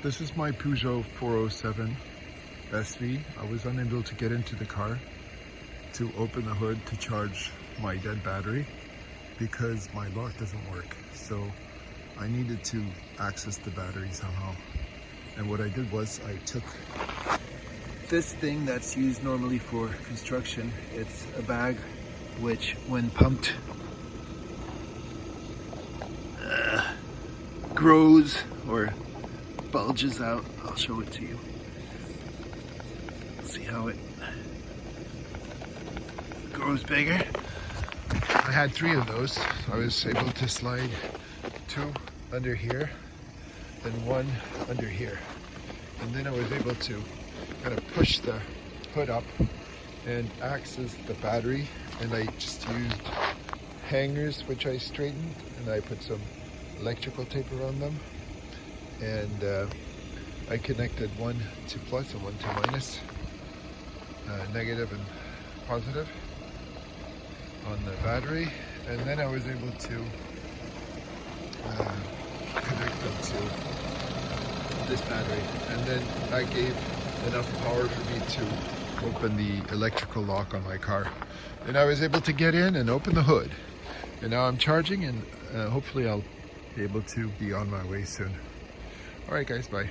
This is my Peugeot 407 SV. I was unable to get into the car to open the hood to charge my dead battery because my lock doesn't work. So I needed to access the battery somehow. And what I did was I took this thing that's used normally for construction. It's a bag which, when pumped, grows or bulges out. I'll show it to you. See how it grows bigger. I had 3 of those. I was able to slide 2 under here and 1 under here. And then I was able to kind of push the hood up and access the battery. And I just used hangers which I straightened, and I put some electrical tape around them. And I connected 1 to plus and 1 to minus, negative and positive on the battery, and then I was able to connect them to this battery, and then that gave enough power for me to open the electrical lock on my car. And I was able to get in and open the hood, and now I'm charging, and hopefully I'll be able to be on my way soon. All right guys, bye.